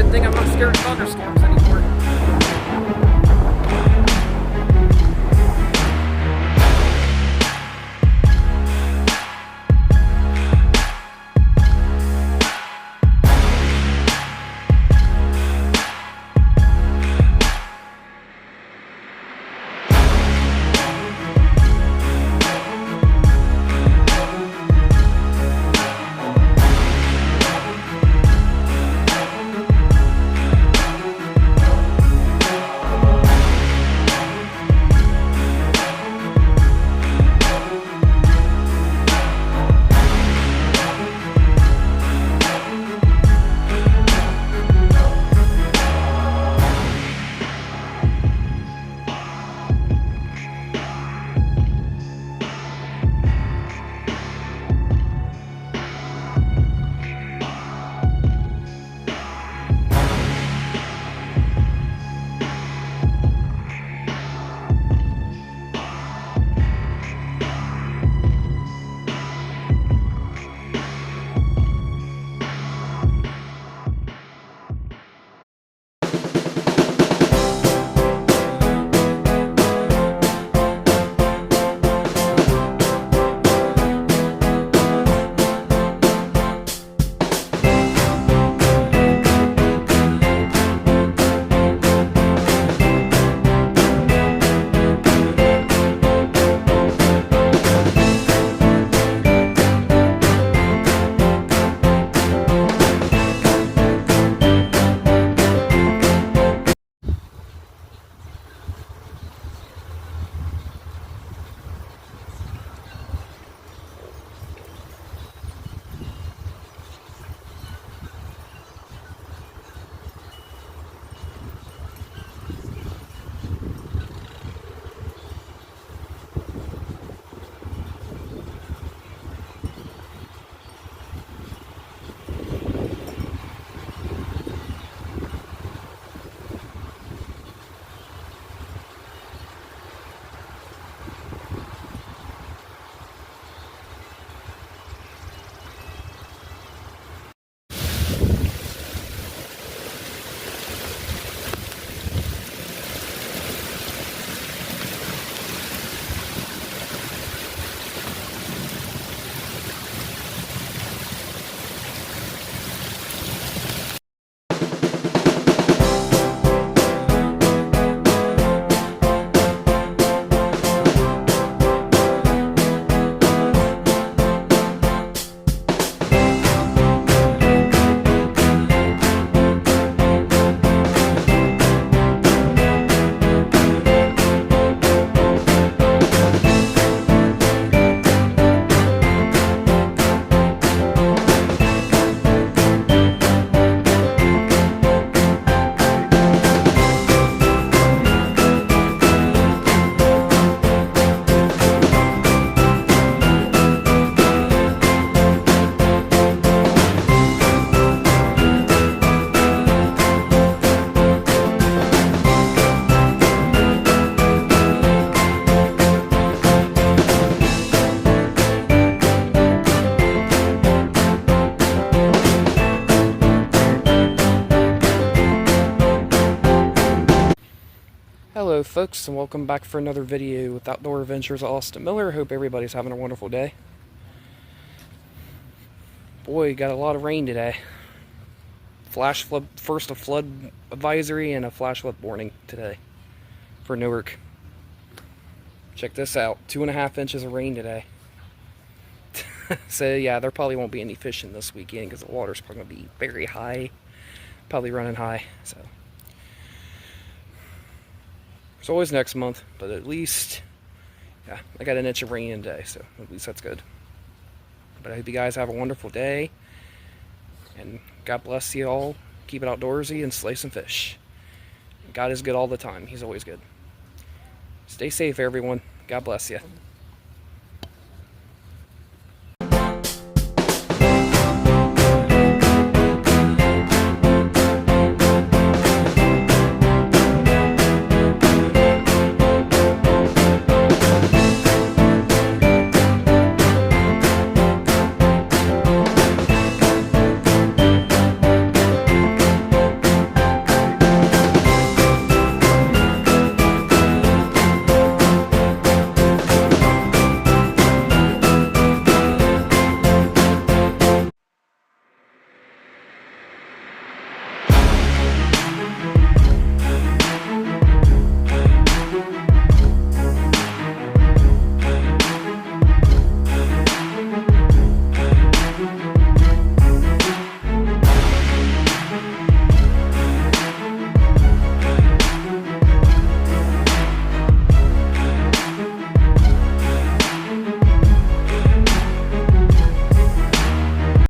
Good thing I'm not scared of thunderstorms anymore. Hello folks, and welcome back for another video with Outdoor Adventures of Austin Miller. Hope everybody's having a wonderful day. Boy, got a lot of rain today. Flash flood, first a flood advisory and a flash flood warning today for Newark. Check this out, 2.5 inches of rain today. So yeah, there probably won't be any fishing this weekend because the water's probably going to be very high. Probably running high, so. It's always next month, but at least, yeah, I got an inch of rain today, so at least that's good. But I hope you guys have a wonderful day, and God bless you all. Keep it outdoorsy and slay some fish. God is good all the time. He's always good. Stay safe, everyone. God bless you.